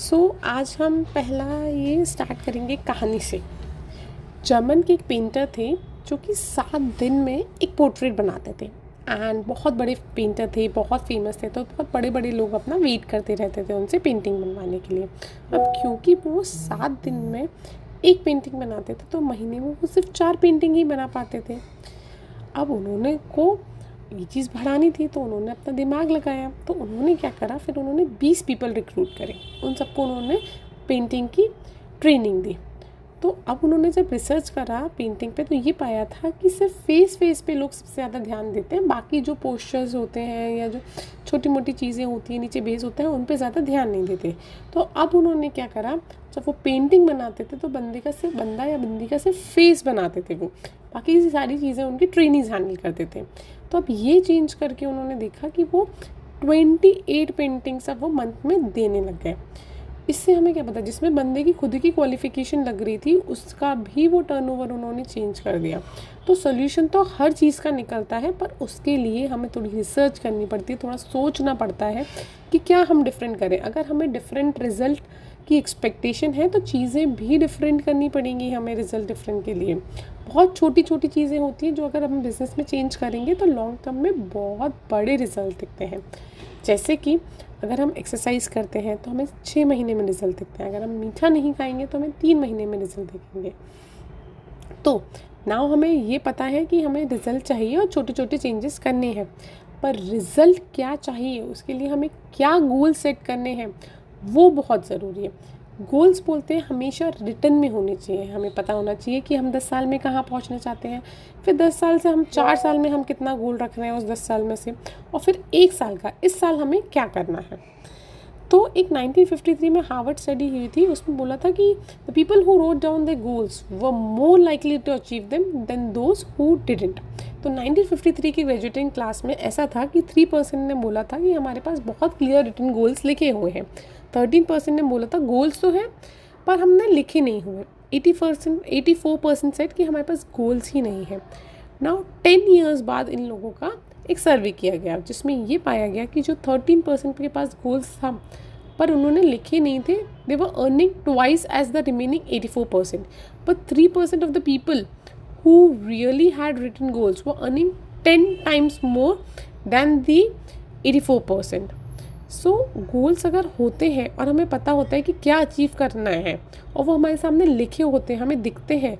आज हम पहला ये स्टार्ट करेंगे कहानी से। जर्मन के एक पेंटर थे जो कि 7 दिन में एक पोर्ट्रेट बनाते थे एंड बहुत बड़े पेंटर थे, बहुत फेमस थे, तो बहुत बड़े बड़े लोग अपना वेट करते रहते थे उनसे पेंटिंग बनवाने के लिए। अब क्योंकि वो 7 दिन में एक पेंटिंग बनाते थे तो महीने में वो सिर्फ 4 पेंटिंग ही बना पाते थे। अब उन्होंने को ये चीज़ बढ़ानी थी तो उन्होंने अपना दिमाग लगाया। तो उन्होंने क्या करा, फिर उन्होंने 20 पीपल रिक्रूट करे, उन सबको उन्होंने पेंटिंग की ट्रेनिंग दी। तो अब उन्होंने जब रिसर्च करा पेंटिंग पे तो ये पाया था कि सिर्फ फेस पे लोग सबसे ज़्यादा ध्यान देते हैं, बाकी जो पोस्चर्स होते हैं या जो छोटी मोटी चीज़ें होती हैं, नीचे बेस होता है, उन पे ज़्यादा ध्यान नहीं देते। तो अब उन्होंने क्या करा, जब वो पेंटिंग बनाते थे तो बंदा या बंदी का सिर्फ फेस बनाते थे, वो बाकी सारी चीज़ें उनकी ट्रेनिंग्स हैंडल करते थे। तो अब ये चेंज करके उन्होंने देखा कि वो 28 पेंटिंग्स अब वो मंथ में देने लग गए। इससे हमें क्या पता, जिसमें बंदे की खुद की क्वालिफ़िकेशन लग रही थी उसका भी वो टर्नओवर उन्होंने चेंज कर दिया। तो सोल्यूशन तो हर चीज़ का निकलता है, पर उसके लिए हमें थोड़ी रिसर्च करनी पड़ती है, थोड़ा सोचना पड़ता है कि क्या हम डिफरेंट करें। अगर हमें डिफरेंट रिज़ल्ट की एक्सपेक्टेशन है तो चीज़ें भी डिफरेंट करनी पड़ेंगी हमें रिज़ल्ट डिफरेंट के लिए। बहुत छोटी छोटी चीज़ें होती हैं जो अगर हम बिज़नेस में चेंज करेंगे तो लॉन्ग टर्म में बहुत बड़े रिज़ल्ट दिखते हैं। जैसे कि अगर हम एक्सरसाइज करते हैं तो हमें 6 महीने में रिज़ल्ट दिखते हैं, अगर हम मीठा नहीं खाएंगे तो हमें 3 महीने में रिज़ल्ट दिखेंगे। तो नाउ हमें ये पता है कि हमें रिज़ल्ट चाहिए और छोटे छोटे चेंजेस करने हैं, पर रिज़ल्ट क्या चाहिए उसके लिए हमें क्या गोल सेट करने हैं वो बहुत ज़रूरी है। गोल्स बोलते हैं हमेशा रिटर्न में होने चाहिए। हमें पता होना चाहिए कि हम 10 साल में कहाँ पहुँचना चाहते हैं, फिर 10 साल से हम 4 साल में हम कितना गोल रख रहे हैं उस 10 साल में से, और फिर 1 साल का इस साल हमें क्या करना है। तो एक 1953 में हार्वर्ड स्टडी हुई थी, उसमें बोला था कि the people who wrote down the goals were more likely to achieve them than those who didn't. तो 1953 की ग्रेजुएटिंग क्लास में ऐसा था कि 3% ने बोला था कि हमारे पास बहुत क्लियर रिटन गोल्स लिखे हुए हैं, 13% ने बोला था गोल्स तो हैं पर हमने लिखे नहीं हुए, 84% सेट कि हमारे पास गोल्स ही नहीं है। नाउ 10 ईयर्स बाद इन लोगों का एक सर्वे किया गया जिसमें ये पाया गया कि जो 13% के पास गोल्स था पर उन्होंने लिखे नहीं थे, they were earning twice as the remaining 84%, but 3% of the people who really had written goals were earning 10 times more than the 84%. So goals अगर होते हैं और हमें पता होता है कि क्या अचीव करना है और वो हमारे सामने लिखे होते हैं, हमें दिखते हैं,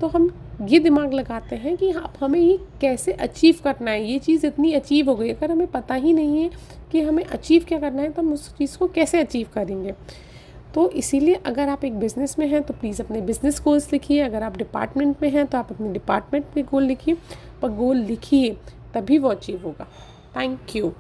तो हम ये दिमाग लगाते हैं कि अब हमें ये कैसे अचीव करना है। ये चीज़ इतनी अचीव हो गई, अगर हमें पता ही नहीं है कि हमें अचीव क्या करना है तो हम उस चीज़ को कैसे अचीव करेंगे। तो इसीलिए अगर आप एक बिज़नेस में हैं तो प्लीज़ अपने बिज़नेस गोल्स लिखिए, अगर आप डिपार्टमेंट में हैं तो आप अपने डिपार्टमेंट के गोल लिखिए, पर गोल लिखिए तभी वो अचीव होगा। Thank you.